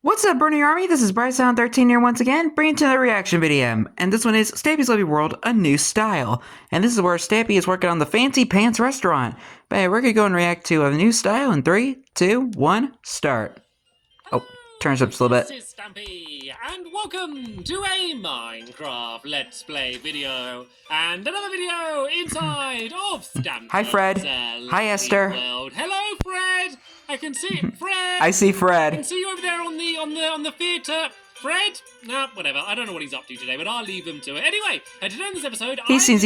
What's up, Bernie Army? This is BryceAllen13 here once again, bringing to another reaction video. And this one is Stampy's Lovely World, A New Style. And this is where Stampy is working on the Fancy Pants restaurant. But yeah, we're gonna go and react to a new style in 3, 2, 1, start. Oh, turns up just a little bit. This is Stampy, and welcome to a Minecraft Let's Play video, and another video inside of Stampy. Hi, Fred. Hi, Esther. World. Hello, Fred. I can see Fred. I see Fred. I can see you over there on the theatre. Fred? Nah, whatever. I don't know what he's up to today, but I'll leave him to it. Anyway, today in this episode, Seems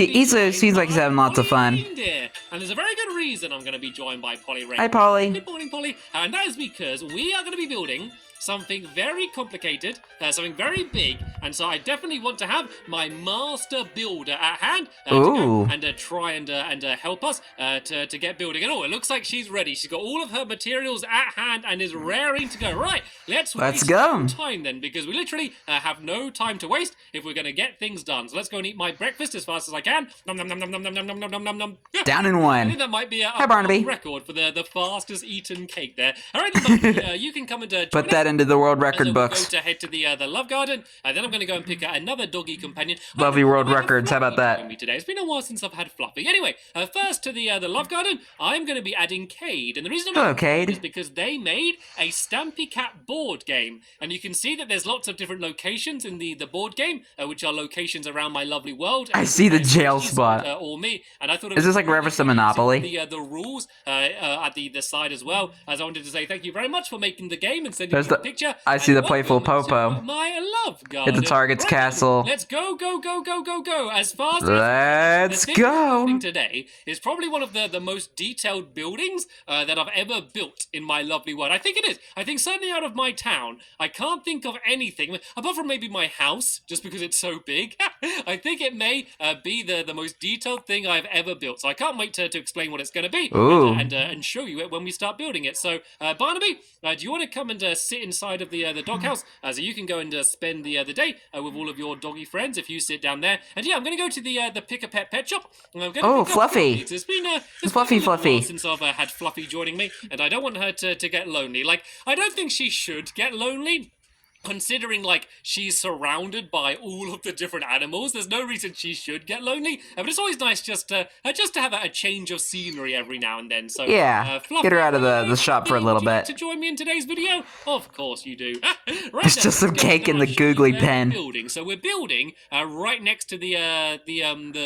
like he's having lots of fun. Reindeer. And there's a very good reason I'm going to be joined by Polly Ray. Hi, Polly. Good morning, Polly. And that is because we are going to be building something very complicated, something very big, and so I definitely want to have my master builder at hand to go and try and help us to get building. And oh, it looks like she's ready. She's got all of her materials at hand and is raring to go. Right, let's go. No time then, because we literally have no time to waste if we're going to get things done. So let's go and eat my breakfast as fast as I can. Nom nom nom nom nom nom nom nom nom nom nom. Down in one. I think that might be a record for the fastest eaten cake there. All right, then, you can come and put that into the world record books. Go to head to the love garden, and then I'm going to go and pick another doggy companion. Lovely world records. How about that? Today. It's been a while since I've had Fluffy. Anyway, first to the love garden, I'm going to be adding Cade, and the reason I'm Cade is because they made a Stampy Cat board game, and you can see that there's lots of different locations in the board game, which are locations around my lovely world. I see the jail spot. Or me, and I thought is this like reference to Monopoly? The rules at the side as well. As I wanted to say thank you very much for making the game and sending me the picture. I see the playful Popo. My love garden. Hit the target's castle. Let's go, go, go, go, go, go. As fast as let's go. Today is probably one of the most detailed buildings that I've ever built in my lovely world. I think it is. I think certainly out of my town, I can't think of anything, apart from maybe my house, just because it's so big. I think it may be the most detailed thing I've ever built. So I can't wait to explain what it's going to be and show you it when we start building it. So, Barnaby, do you want to come and sit inside of the doghouse, so you can go and spend the day with all of your doggy friends if you sit down there. And yeah, I'm going to go to the Pick a Pet shop. And I'm going to Fluffy. It's been Fluffy since I've had Fluffy joining me, and I don't want her to get lonely. Like, I don't think she should get lonely, considering, like, she's surrounded by all of the different animals. There's no reason she should get lonely, but it's always nice just to have a change of scenery every now and then. So yeah, Fluffy, get her out of the shop for a little bit. To join me in today's video? Of course you do. Right, it's just some cake in the googly pen. Building. So we're building right next to the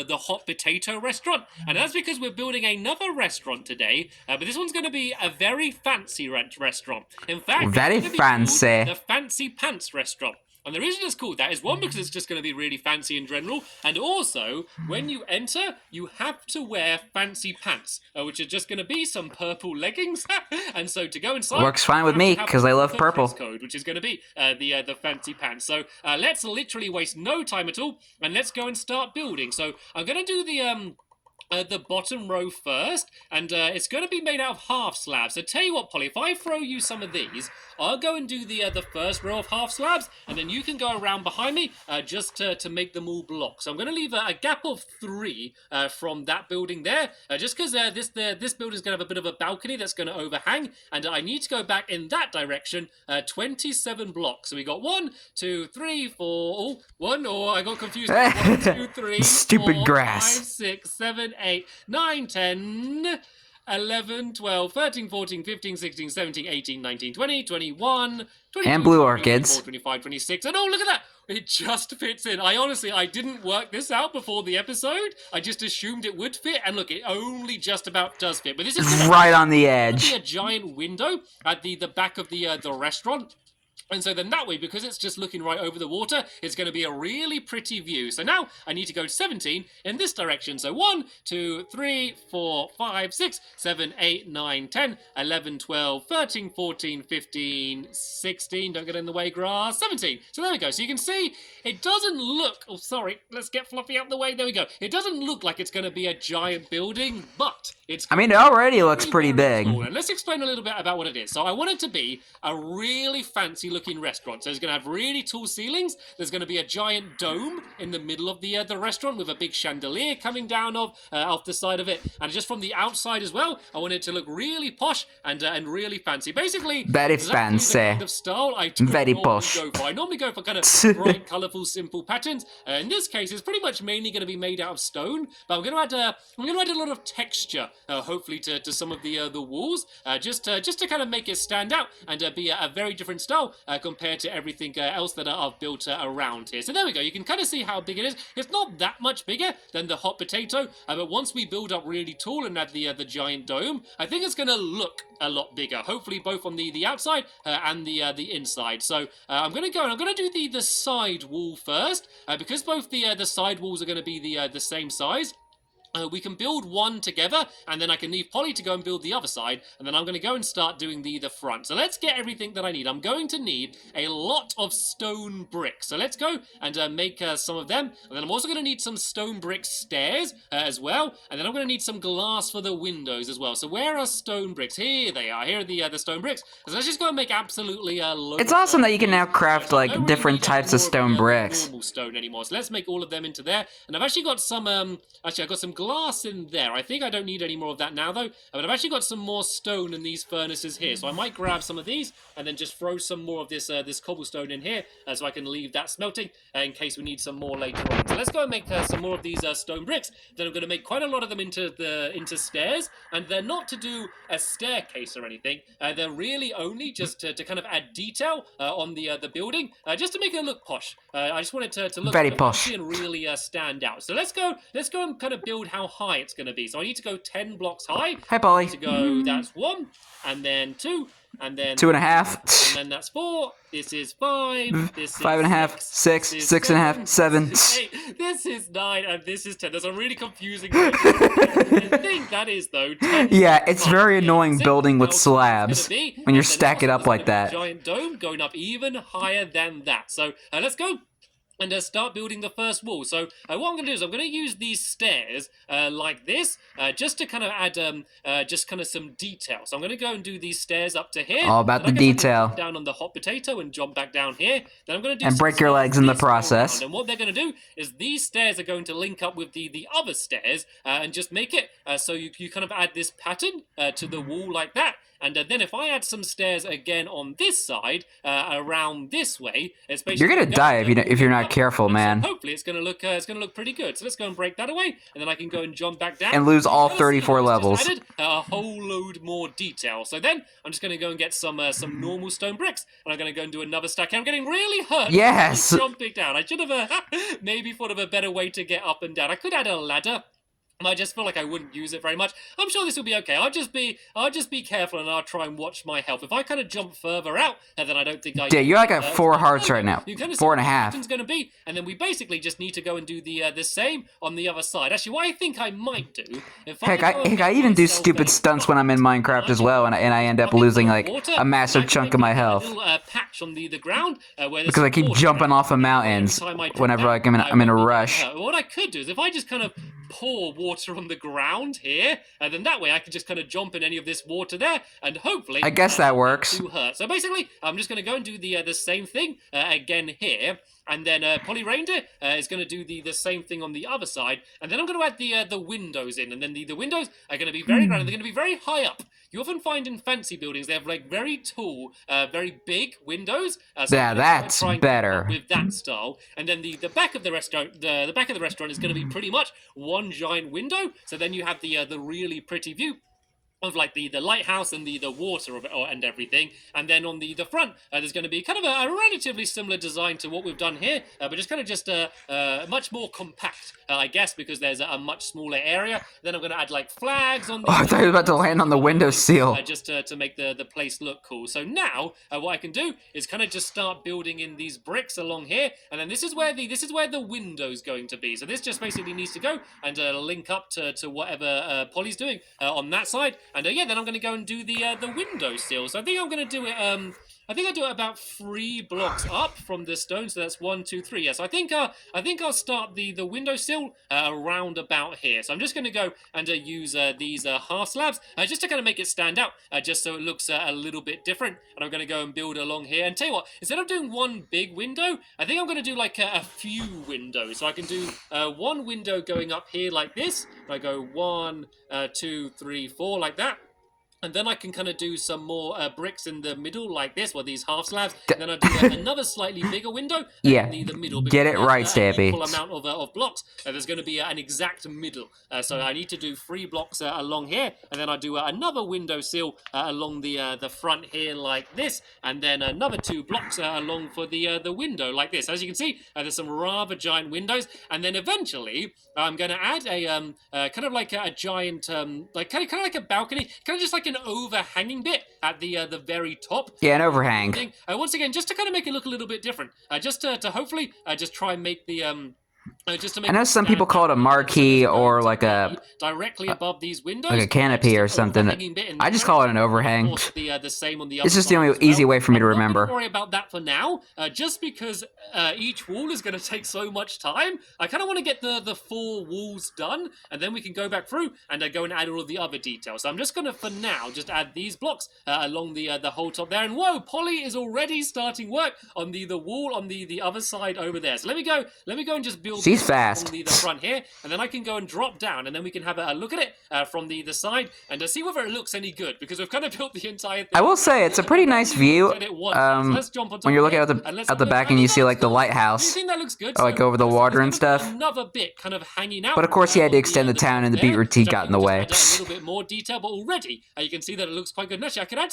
hot potato restaurant, and that's because we're building another restaurant today. But this one's going to be a very fancy restaurant. In fact, very fancy. The Fancy Pants restaurant. And the reason it's called that is, one, because it's just going to be really fancy in general, and also, when you enter, you have to wear fancy pants, which are just going to be some purple leggings. And so to go inside, works fine with me because I love purple. Code, which is going to be the fancy pants. So let's literally waste no time at all, and let's go and start building. So I'm going to do the bottom row first, and it's going to be made out of half slabs. So tell you what, Polly, if I throw you some of these, I'll go and do the first row of half slabs, and then you can go around behind me just to make them all blocks. So I'm going to leave a gap of 3 from that building there, just because this building is going to have a bit of a balcony that's going to overhang, and I need to go back in that direction 27 blocks. So we got 1, 2, 3, 4, oh, 1, oh, I got confused. 1, 2, 3, stupid 4, grass. 5, 6, 7, 8, 9, 10, 11, 12, 13, 14, 15, 16, 17, 18, 19, 20, 21, 22, and blue orchids. 24, 25, 26, and oh, look at that! It just fits in. I didn't work this out before the episode. I just assumed it would fit, and look, it only just about does fit. But this is right on the edge. A giant window at the back of the restaurant. And so then that way, because it's just looking right over the water, it's going to be a really pretty view. So now I need to go 17 in this direction. So 1, 2, 3, 4, 5, 6, 7, 8, 9, 10, 11, 12, 13, 14, 15, 16. Don't get in the way, grass. 17. So there we go. So you can see it doesn't look... Oh, sorry. Let's get Fluffy out of the way. There we go. It doesn't look like it's going to be a giant building, but it's... I mean, it already looks pretty big. Cool. And let's explain a little bit about what it is. So I want it to be a really fancy fancy looking restaurant. So it's going to have really tall ceilings. There's going to be a giant dome in the middle of the restaurant with a big chandelier coming down off the side of it. And just from the outside as well, I want it to look really posh and really fancy. Basically, Very exactly fancy. the kind of style I Very normally posh. go for. I normally go for kind of bright, colourful, simple patterns. In this case, it's pretty much mainly going to be made out of stone, but I'm going to add a lot of texture, hopefully, to some of the walls, just to kind of make it stand out and be a very different style compared to everything else that I've built around here. So there we go. You can kind of see how big it is. It's not that much bigger than the hot potato, but once we build up really tall and add the giant dome, I think it's going to look a lot bigger. Hopefully, both on the outside and the inside. So I'm going to go and I'm going to do the side wall first, because both the side walls are going to be the same size. We can build one together, and then I can leave Polly to go and build the other side, and then I'm going to go and start doing the front. So let's get everything that I need. I'm going to need a lot of stone bricks. So let's go and make some of them. And then I'm also going to need some stone brick stairs as well, and then I'm going to need some glass for the windows as well. So where are stone bricks? Here they are. Here are the stone bricks. So let's just go and make absolutely loads. It's awesome that you can now these. craft So I like don't really different need types of more stone the bricks. normal stone anymore. So let's make all of them into there. And I've actually got some I've got some glass in there. I think I don't need any more of that now though, but I've actually got some more stone in these furnaces here, so I might grab some of these and then just throw some more of this this cobblestone in here, so I can leave that smelting in case we need some more later on. So let's go and make some more of these stone bricks. Then I'm going to make quite a lot of them into stairs, and they're not to do a staircase or anything. They're really only just to kind of add detail on the building, just to make it look posh. I just want it to look Very kind of posh. fancy and really stand out. So let's go and kind of build how high it's going to be. So I need to go 10 blocks high. Hi, Polly. I need to go, that's 1, and then 2, and then 2.5. and then that's 4. This is 5. This is 5.5. 6. This is 6.5. 7. 8. This is 9, and this is 10. There's a really confusing thing. I think that is though 10. Yeah, it's very annoying 6. building with Now, slabs it's gonna be, when you're and then stacking also up like there's that. gonna be a giant dome going up even higher than that. So let's go and start building the first wall. So what I'm going to do is I'm going to use these stairs like this, just to kind of add just kind of some detail. So I'm going to go and do these stairs up to here. All about Then the I'm gonna detail. jump down on the hot potato and jump back down here. Then I'm going to do And some break your stairs legs in the this way process. around. And what they're going to do is these stairs are going to link up with the other stairs and just make it so you kind of add this pattern to the wall like that. And then if I add some stairs again on this side, around this way, it's basically You're gonna die if you're not careful, man. So hopefully it's gonna look pretty good. So let's go and break that away, and then I can go and jump back down And lose all You'll see 34 that it's levels. just added a whole load more detail. So then I'm just gonna go and get some normal stone bricks, and I'm gonna go and do another stack. I'm getting really hurt. Yes. Jumping down. I should have maybe thought of a better way to get up and down. I could add a ladder. I just feel like I wouldn't use it very much. I'm sure this will be okay. I'll just be careful, and I'll try and watch my health. If I kind of jump further out, then I don't think I. Yeah, you're like at 4 hearts right now. You kind of 4.5. It's going to be, and then we basically just need to go and do the same on the other side. Actually, what I think I might do. If Heck, go and I make even do myself stupid a stunts when I'm in Minecraft as well, and I end up losing like a massive chunk of my health. A little patch on the ground where Because I keep jumping off of mountains whenever like, I'm in a rush. What I could do is if I just kind of pour water on the ground here, and then that way I can just kind of jump in any of this water there, and hopefully I guess that works. too hurt. So basically, I'm just going to go and do the same thing again here. And then Polly Reindeer is going to do the same thing on the other side. And then I'm going to add the windows in. And then the windows are going to be very grand. They're going to be very high up. You often find in fancy buildings, they have like very tall, very big windows. So Yeah, that's better. With that style. And then the back of the restaurant, the back of the restaurant is going to be pretty much one giant window. So then you have the really pretty view of like the lighthouse and the water of it and everything. And then on the front, there's going to be kind of a relatively similar design to what we've done here, but just kind of just much more compact, I guess, because there's a much smaller area. Then I'm going to add like flags on the... Oh, I thought you were about to land on the windowsill. Just to make the place look cool. So now, what I can do is kind of just start building in these bricks along here, and then this is where the window's going to be. So this just basically needs to go and link up to whatever Polly's doing on that side. And yeah, then I'm going to go and do the window sill. So I think I'm going to do it I think I do it about 3 blocks up from the stone. So that's 1, 2, 3. Yes, I think I'll start the windowsill around about here. So I'm just going to go and use these half slabs just to kind of make it stand out, just so it looks a little bit different. And I'm going to go and build along here. And tell you what, instead of doing one big window, I think I'm going to do like a few windows. So I can do one window going up here like this. I go 1, 2, 3, 4 like that. And then I can kind of do some more bricks in the middle like this, or these half slabs. And then I do another slightly bigger window in the middle. Get it right, Stampy. Equal amount of blocks. There's going to be an exact middle. So I need to do 3 blocks along here. And then I do another windowsill along the front here like this. And then another 2 blocks along for the window like this. As you can see, there's some rather giant windows. And then eventually, I'm going to add a kind of like a giant, like kind of like a balcony, kind of just like an overhanging bit at the very top. Yeah, an overhang. Once again, just to kind of make it look a little bit different. Just to hopefully just try and make the just to make I know some people call it a marquee or like a directly above these windows, like a canopy or something. I just call it an overhang. The same on the it's just the only easy way for me to remember. Don't worry about that for now. Just because each wall is going to take so much time, I kind of want to get the 4 walls done, and then we can go back through and go and add all of the other details. So I'm just going to, for now, just add these blocks along the whole top there. And whoa, Polly is already starting work on the wall on the other side over there. So let me go and just build. She's fast. From the front here, and then I can go and drop down, and then we can have a look at it from the side and see whether it looks any good, because we've kind of built the entire thing. I will say it's a pretty nice view. When you're looking at the back and you see like the lighthouse, do you think that looks good? like over the water and stuff. Another bit kind of hanging out. But of course, he had to extend the town, and the beetroot tea got in the way. A little bit more detail, but already you can see that it looks quite good. And actually, I could add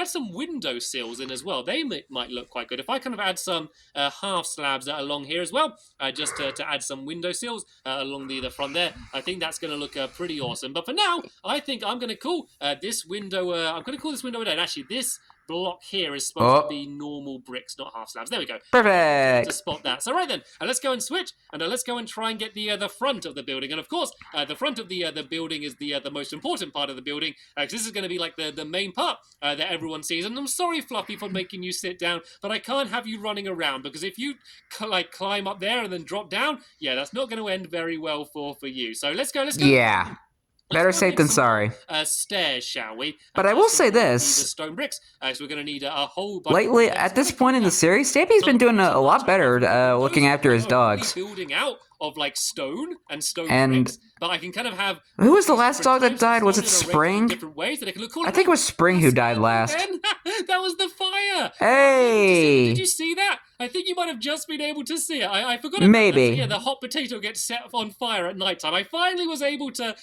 some window sills in as well. They might look quite good if I kind of add some half slabs along here as well, just to add some window sills along the front there. I think that's going to look pretty awesome. But for now, I think I'm going to call this window. I'm going to call this window. And actually, this block here is supposed to be normal bricks, not half slabs. There we go. Perfect. To spot that. So right then, let's go and switch, and let's go and try and get the front of the building. And of course, the front of the building is the most important part of the building, because this is going to be like the main part that everyone sees. And I'm sorry, Fluffy, for making you sit down, but I can't have you running around, because if you like climb up there and then drop down, yeah, that's not going to end very well for you. So let's go. Yeah. Better safe than sorry. Stairs, shall we? But I will say this. Stone bricks. So we're going to need a whole bunch. Lately, at this point in the series, Stampy's been doing a lot better looking after his dogs. Building out of like stone bricks, but I can kind of have. Who was the last dog that died? Was it Spring? Different ways that it can look cool. I think it was Spring who died last. That was the fire. Hey! Did you see that? I think you might have just been able to see it. I forgot. Maybe. Yeah, the hot potato gets set on fire at nighttime. I finally was able to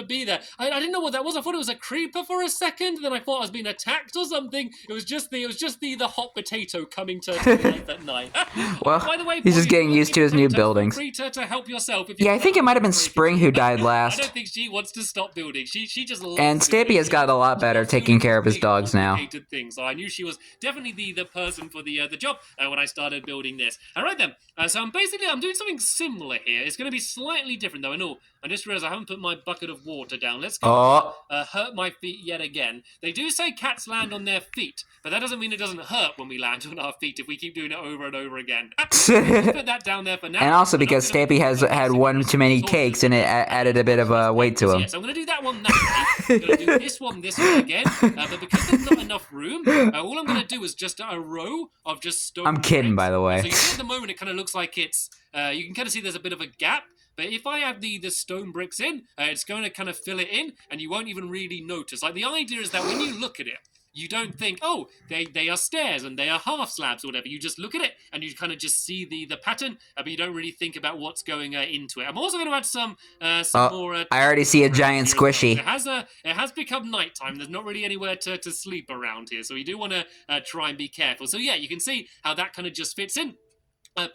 be there. I didn't know what that was. I thought it was a creeper for a second. Then I thought I was being attacked or something. It was just the hot potato coming to life at night. Well, by the way, he's just getting used to his new buildings. To help yourself. Yeah, I think it might have been Spring who died last. I don't think she wants to stop building. She just loves and Stampy has got a lot better taking care of his dogs now. Things. So I knew she was definitely the person for the job when I started building this. All right then. So I'm doing something similar here. It's going to be slightly different though. I know. I just realized I haven't put my bucket of water down. Let's go. Hurt my feet yet again. They do say cats land on their feet, but that doesn't mean it doesn't hurt when we land on our feet if we keep doing it over and over again. Put that down there for now. And also because Stampy has had one too many cakes and it added a bit of weight to him. Yeah, so I'm going to do that one now. I'm going to do this one again. But because there's not enough room, all I'm going to do is just a row of just stone I'm kidding, bricks. by the way. So you see at the moment it kind of looks like it's, you can kind of see there's a bit of a gap. But if I have the stone bricks in, it's going to kind of fill it in, and you won't even really notice. Like, the idea is that when you look at it, you don't think, oh, they are stairs and they are half slabs or whatever. You just look at it and you kind of just see the pattern, but you don't really think about what's going into it. I'm also going to add some more. I already see a giant squishy. It has become nighttime. There's not really anywhere to sleep around here, so we do want to try and be careful. So yeah, you can see how that kind of just fits in.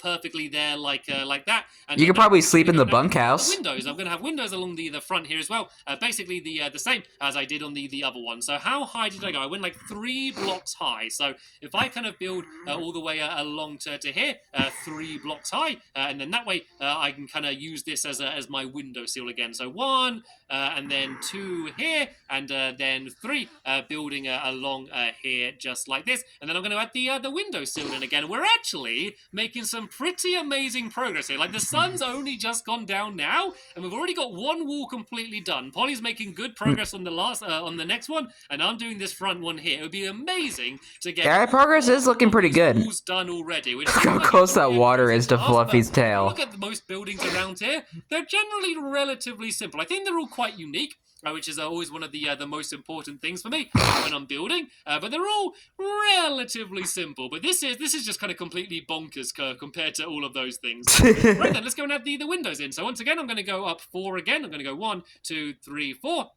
Perfectly there, like that. And you could probably sleep in the bunkhouse. Windows. I'm going to have windows along the front here as well. Basically the same as I did on the other one. So how high did I go? I went like 3 blocks high. So if I kind of build all the way along to here, 3 blocks high, and then that way I can kind of use this as my window sill again. So 1, and then 2 here, and then 3 building along here just like this. And then I'm going to add the windowsill in again. We're actually making some pretty amazing progress here. Like, the sun's only just gone down now, and we've already got one wall completely done. Polly's making good progress on the next one, and I'm doing this front one here. It would be amazing to get... Yeah, progress is looking pretty good. ...walls done already. Look how close that water is to Fluffy's tail. Look at most buildings around here. They're generally relatively simple. I think they're all quite unique, which is always one of the most important things for me when I'm building. But they're all relatively simple. But this is just kind of completely bonkers compared to all of those things. Right then, let's go and add the windows in. So once again, I'm going to go up 4 again. I'm going to go 1, 2, 3, 4.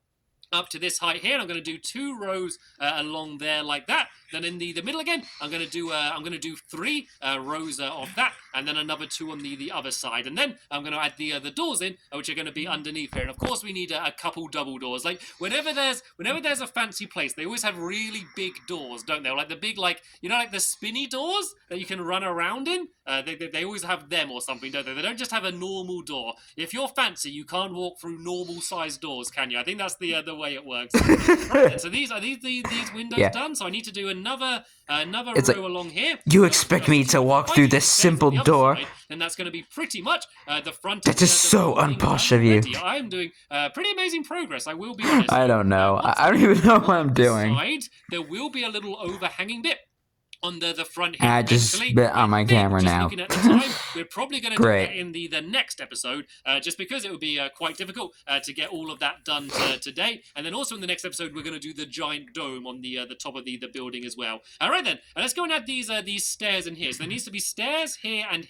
Up to this height here, and I'm going to do 2 rows along there like that. Then in the middle again, I'm going to do 3 rows of that, and then another 2 on the other side. And then I'm going to add the doors in, which are going to be underneath here. And of course, we need a couple double doors. Like whenever there's a fancy place, they always have really big doors, don't they? Like the big, like, you know, like the spinny doors that you can run around in. They always have them or something, don't they? They don't just have a normal door. If you're fancy, you can't walk through normal sized doors, can you? I think that's the way it works. Right, so these windows done. So I need to do another row along here. You expect me to walk through this simple door? And that's going to be pretty much the front. That is so unposh of you. I am doing pretty amazing progress, I will be honest. I don't know. I don't even know what I'm doing. There will be a little overhanging bit on the front here. I just spit on my camera now. Looking at the time, we're probably going to do that in the next episode, just because it would be quite difficult to get all of that done today. And then also in the next episode, we're going to do the giant dome on the top of the building as well. All right then, let's go and add these stairs in here. So there needs to be stairs here, and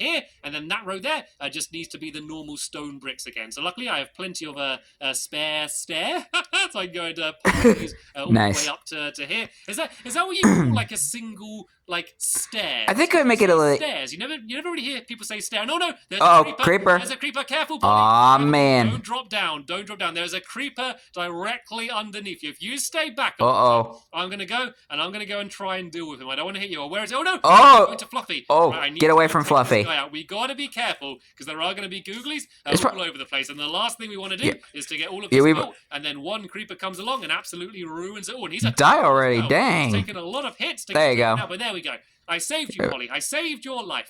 then that row there just needs to be the normal stone bricks again. So luckily, I have plenty of a spare stair, so I can go and put these all nice. The way up to here. Is that what you call like a single? Like stairs. I think I'd make it a little. Stairs. You never really hear people say stair. No. There's a creeper. There's a creeper. Careful. Aw, man. Don't drop down. There's a creeper directly underneath you. If you stay back, I'm gonna go and try and deal with him. I don't want to hit you. Or where is it? Oh no. Oh. Going to Fluffy. Oh. Right, Get away from Fluffy. We gotta be careful because there are gonna be googlies all over the place. And the last thing we want to do is to get all of this out, and then one creeper comes along and absolutely ruins it all. And he's die already. Dang. He's taken a lot of hits. There you go. But there we go. I saved you, Polly. I saved your life.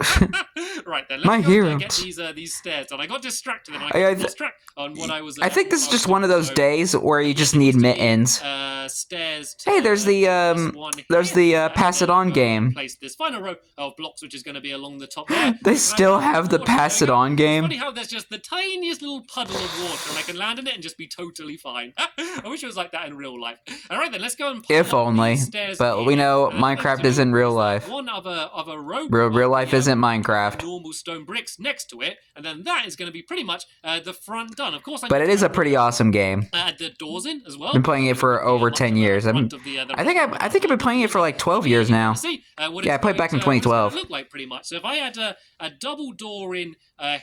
Right then, My let's hero. get these stairs done. I got distracted and I got distracted on what I was. I think this is just one of those days where you just need mittens. Stairs. Hey, there's the pass it on game. Place this final row of blocks, which is going to be along the top there. They still have the pass it on game. It's funny how there's just the tiniest little puddle of water, and I can land in it and just be totally fine. I wish it was like that in real life. All right then, let's go and. If only, but we know Minecraft isn't real life. One other row. Real life isn't Minecraft. Normal stone bricks next to it, and then that is going to be pretty much the front done. Of course, but it is a pretty awesome game. Add the doors in as well. Been playing it for over 10 years. I think I've been playing it for like 12 years now. Yeah, I played back in 2012. Look like pretty much. So if I had a double door in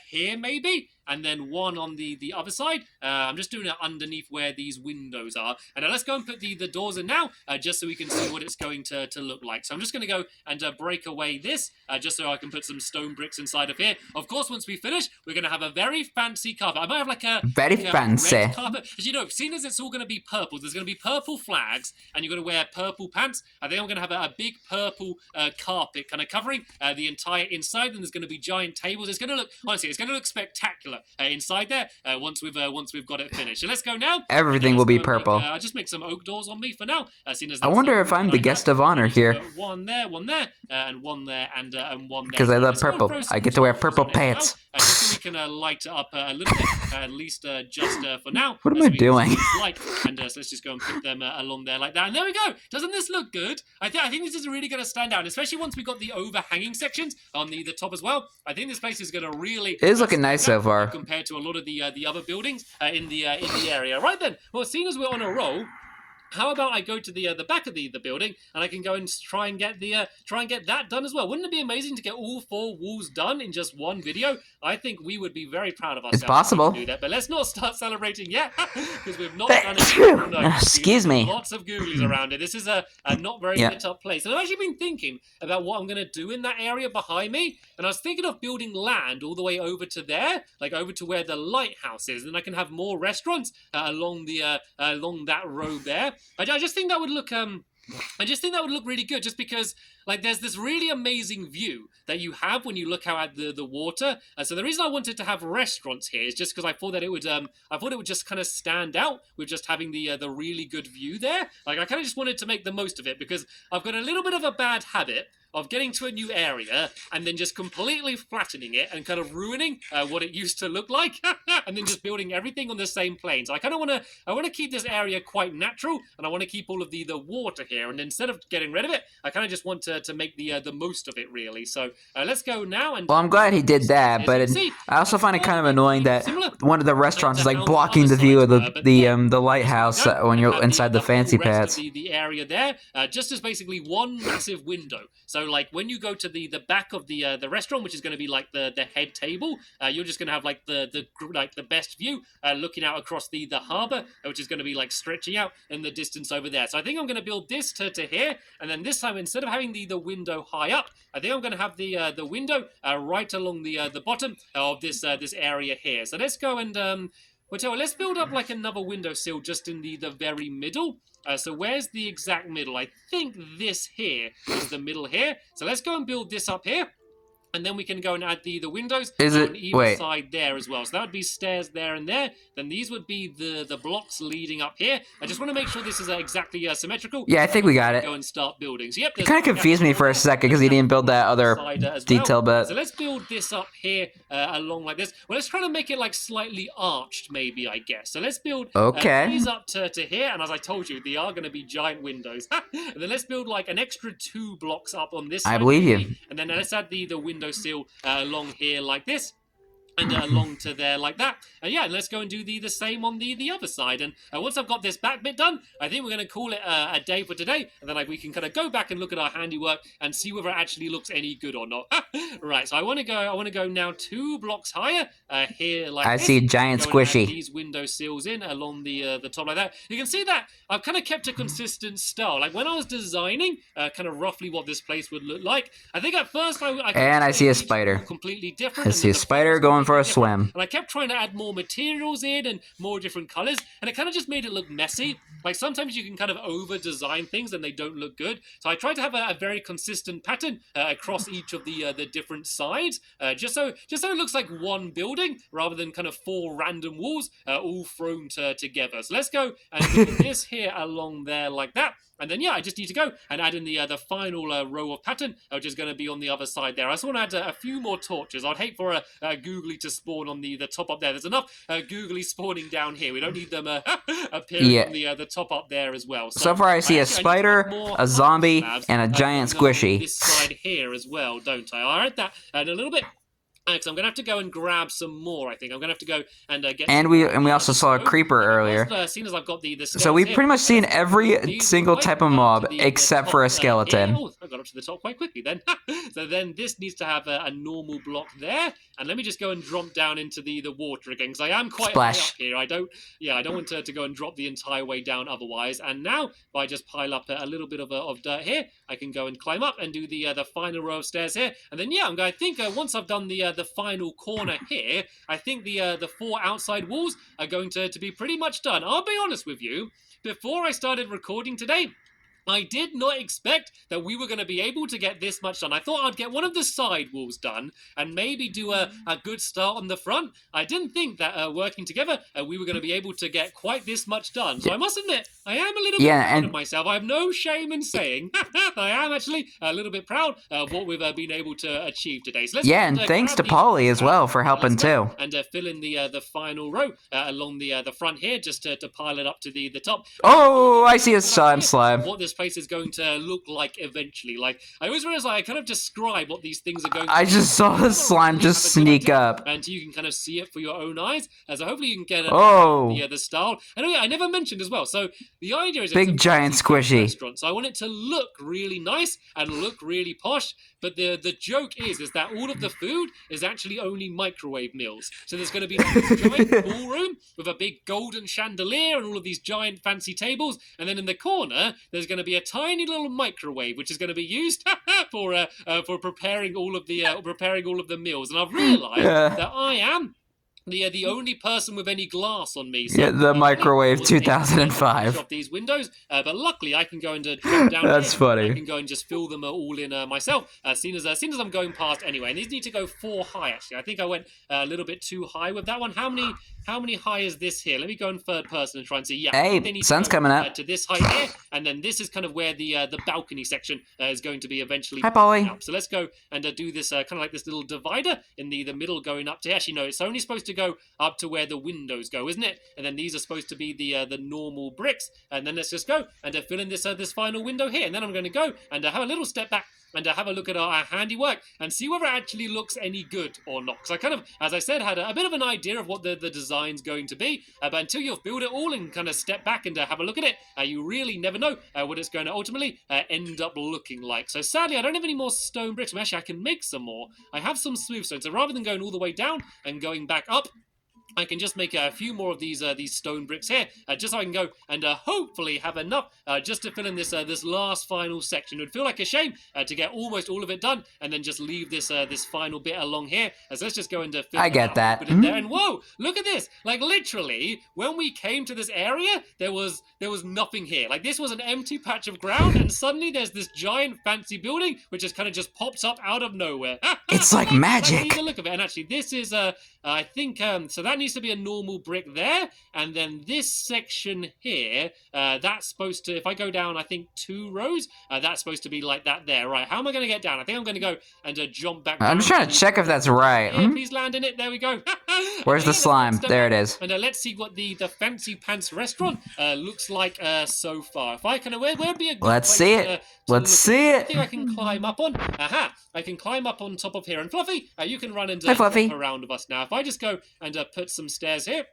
here, maybe. And then one on the other side. I'm just doing it underneath where these windows are. And now let's go and put the doors in now, just so we can see what it's going to look like. So I'm just going to go and break away this, just so I can put some stone bricks inside of here. Of course, once we finish, we're going to have a very fancy carpet. I might have like a fancy red carpet. As you know, seeing as it's all going to be purple, there's going to be purple flags, and you're going to wear purple pants. I think I'm going to have a big purple carpet kind of covering the entire inside. And there's going to be giant tables. It's going to look, honestly, it's going to look spectacular. Inside there, once we've got it finished. So let's go now. Everything will be purple. I'll just make some oak doors on me for now. I wonder if I'm the guest of honor here. One there, and one there, and one there. Because I love purple. I get to wear purple pants. Just so we can light it up a little bit, at least just for now. What am I doing? And so let's just go and put them along there like that. And there we go. Doesn't this look good? I think this is really going to stand out, especially once we got the overhanging sections on the top as well. I think this place is going to really. It is looking nice so far. Compared to a lot of the other buildings in the area. Right then, well, seeing as we're on a roll, how about I go to the back of the building and I can go and try and get that done as well? Wouldn't it be amazing to get all 4 walls done in just one video? I think we would be very proud of ourselves. It's possible. To do that, but let's not start celebrating yet because we've not done That's it. true. No, Excuse me. Lots of googlies around it. This is a not very lit up place. And I've actually been thinking about what I'm going to do in that area behind me. And I was thinking of building land all the way over to there, like over to where the lighthouse is. And I can have more restaurants along that road there. I just think that would look really good, just because like there's this really amazing view that you have when you look out at the water. So the reason I wanted to have restaurants here is just because I thought that it would just kind of stand out with just having the really good view there. Like I kind of just wanted to make the most of it, because I've got a little bit of a bad habit of getting to a new area and then just completely flattening it and kind of ruining what it used to look like, and then just building everything on the same plane. So I kind of want to keep this area quite natural, and I want to keep all of the water here. And instead of getting rid of it, I kind of just want to make the most of it, really. So let's go now. And well, I'm glad he did that, but I also find it kind of annoying that one of the restaurants is like blocking the view of the lighthouse when you're inside the fancy pants. The area there just as basically one massive window. So like when you go to the back of the restaurant, which is going to be like the head table, you're just going to have like the best view looking out across the harbour, which is going to be like stretching out in the distance over there. So I think I'm going to build this to here, and then this time instead of having the window high up, I think I'm going to have the window right along the bottom of this area here. So let's go and let's build up like another windowsill just in the very middle. So where's the exact middle? I think this here is the middle here. So let's go and build this up here. And then we can go and add the windows on either side there as well. So that would be stairs there and there. Then these would be the blocks leading up here. I just want to make sure this is exactly symmetrical. Yeah, I think we got it. Go and start building. So, yep, it kind of confused me for a second because he didn't build that other detail bit. So let's build this up here along like this. Well, let's try to make it like slightly arched, maybe, I guess. So let's build these up to here. And as I told you, they are going to be giant windows. And then let's build like an extra 2 blocks up on this side. I believe you. And then let's add the window sill along here like this, and along to there like that. And yeah, let's go and do the same on the other side. And once I've got this back bit done, I think we're going to call it a day for today. And then we can kind of go back and look at our handiwork and see whether it actually looks any good or not. Right, so I want to go now 2 blocks higher here like this. I see a giant squishy. These window sills in along the top like that. You can see that I've kind of kept a consistent style. Like when I was designing kind of roughly what this place would look like, I think at first I see a spider. Completely different. I see a spider going for a swim. And I kept trying to add more materials in and more different colors, and it kind of just made it look messy. Like sometimes you can kind of over design things and they don't look good. So I tried to have a very consistent pattern across each of the different sides, just so it looks like one building rather than kind of 4 random walls all thrown together. So let's go and do this here along there like that. And then, yeah, I just need to go and add in the final row of pattern, which is going to be on the other side there. I just want to add a few more torches. I'd hate for a googly to spawn on the top up there. There's enough googly spawning down here. We don't need them appearing on the top up there as well. So far, I see a spider, a zombie, and a giant squishy. This side here as well, don't I? I'll add that in a little bit. So I'm going to have to go and grab some more, I think. I'm going to have to go and get... And we also saw a creeper earlier. As soon as I've got the so we've pretty much seen every single type of mob except for a skeleton. Oh, I got up to the top quite quickly then. So then this needs to have a normal block there. And let me just go and drop down into the water again, because I am quite high up here. I don't want to go and drop the entire way down otherwise. And now, if I just pile up a little bit of dirt here, I can go and climb up and do the final row of stairs here. And then, yeah, I think once I've done the final corner here, I think the 4 outside walls are going to be pretty much done. I'll be honest with you, before I started recording today, I did not expect that we were going to be able to get this much done. I thought I'd get one of the side walls done and maybe do a good start on the front. I didn't think that working together, we were going to be able to get quite this much done. So I must admit, I am a little bit proud of myself. I have no shame in saying I am actually a little bit proud of what we've been able to achieve today. So let's and thanks to Polly as well for helping too. And fill in the final row along the front here, just to pile it up to the top. Oh, I see a slime. What this place is going to look like eventually. Like, I always realize I kind of describe what these things are going to I just saw the slime just sneak up. And you can kind of see it for your own eyes. So hopefully you can get the style. And I never mentioned as well. So the idea is Big it's a giant fancy squishy restaurant, so I want it to look really nice and look really posh. But the joke is that all of the food is actually only microwave meals. So there's going to be like this giant ballroom with a big golden chandelier and all of these giant fancy tables, and then in the corner there's going to be a tiny little microwave which is going to be used for preparing all of the meals. And I've realised that I am the only person with any glass on me. So, yeah, the microwave 2005. Shop these windows, but luckily I can go and jump down. That's here. funny. I can go and just fill them all in myself. As soon as I'm going past anyway. And these need to go 4 high. Actually, I think I went a little bit too high with that one. How many high is this here? Let me go in third person and try and see. Yeah, hey, sun's coming up. To this height here, and then this is kind of where the balcony section is going to be eventually. Hi, Polly. So let's go and do this kind of like this little divider in the middle going up to. Actually, no, it's only supposed to go up to where the windows go, isn't it? And then these are supposed to be the normal bricks. And then let's just go and fill in this final window here. And then I'm going to go and have a little step back and have a look at our handiwork and see whether it actually looks any good or not. Because I kind of, as I said, had a bit of an idea of what the design's going to be, but until you've built it all and kind of step back and have a look at it, you really never know what it's going to ultimately end up looking like. So sadly, I don't have any more stone bricks. Well, actually, I can make some more. I have some smooth stone, so rather than going all the way down and going back up, I can just make a few more of these stone bricks here, just so I can go and hopefully have enough just to fill in this last final section. It would feel like a shame to get almost all of it done and then just leave this final bit along here. So let's just go and fill I get that. Put it there. And whoa, look at this! Like literally, when we came to this area, there was nothing here. Like this was an empty patch of ground, and suddenly there's this giant fancy building which has kind of just pops up out of nowhere. It's like magic. Take a look at it. And actually, this is I think so that needs to be a normal brick there, and then this section here, that's supposed to, if I go down I think 2 rows, that's supposed to be like that there. Right, how am I going to get down? I think I'm going to go and jump back down. I'm just trying to check if that's right. Yeah, please land in it. There we go. Where's the slime? There it is. And let's see what the Fancy Pants restaurant looks like so far. If I can, where would be a good Let's see it. Let's see I it. think I can climb up on. Aha! I can climb up on top of here. And Fluffy, you can run and Hi, Fluffy. around with us now. If I just go and put some stairs here.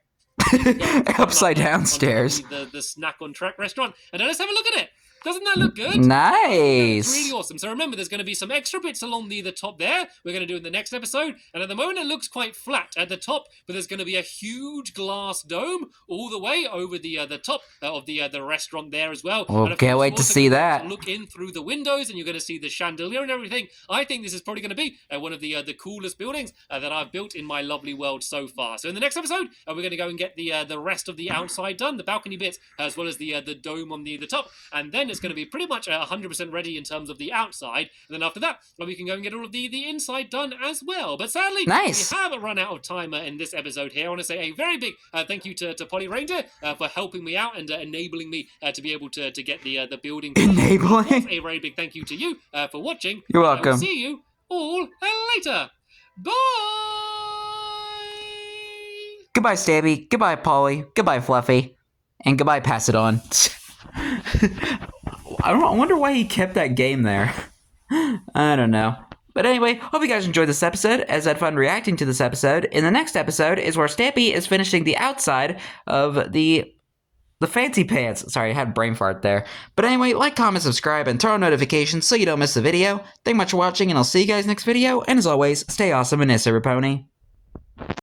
Upside down stairs. The Snack on Track restaurant. And then let's have a look at it. Doesn't that look good? Nice. It's really awesome. So remember, there's going to be some extra bits along the top there. We're going to do in the next episode. And at the moment, it looks quite flat at the top, but there's going to be a huge glass dome all the way over the top of the restaurant there as well. Well, can't wait to see that. Look in through the windows, and you're going to see the chandelier and everything. I think this is probably going to be one of the coolest buildings that I've built in my lovely world so far. So in the next episode, we're going to go and get the rest of the outside done, the balcony bits, as well as the dome on the top, and then it's going to be pretty much 100% ready in terms of the outside. And then after that, we can go and get all of the inside done as well. But sadly, nice. We have run out of time in this episode here. I want to say a very big thank you to Polly Ranger for helping me out and enabling me to be able to get the building. Enabling? A very big thank you to you for watching. You're welcome. I'll see you all later. Bye! Goodbye, Stampy. Goodbye, Polly. Goodbye, Fluffy. And goodbye, Pass It On. I wonder why he kept that game there. I don't know. But anyway, hope you guys enjoyed this episode, as I had fun reacting to this episode. In the next episode is where Stampy is finishing the outside of the fancy pants. Sorry, I had brain fart there. But anyway, like, comment, subscribe, and turn on notifications so you don't miss the video. Thank you much for watching, and I'll see you guys next video. And as always, stay awesome and S8EP46.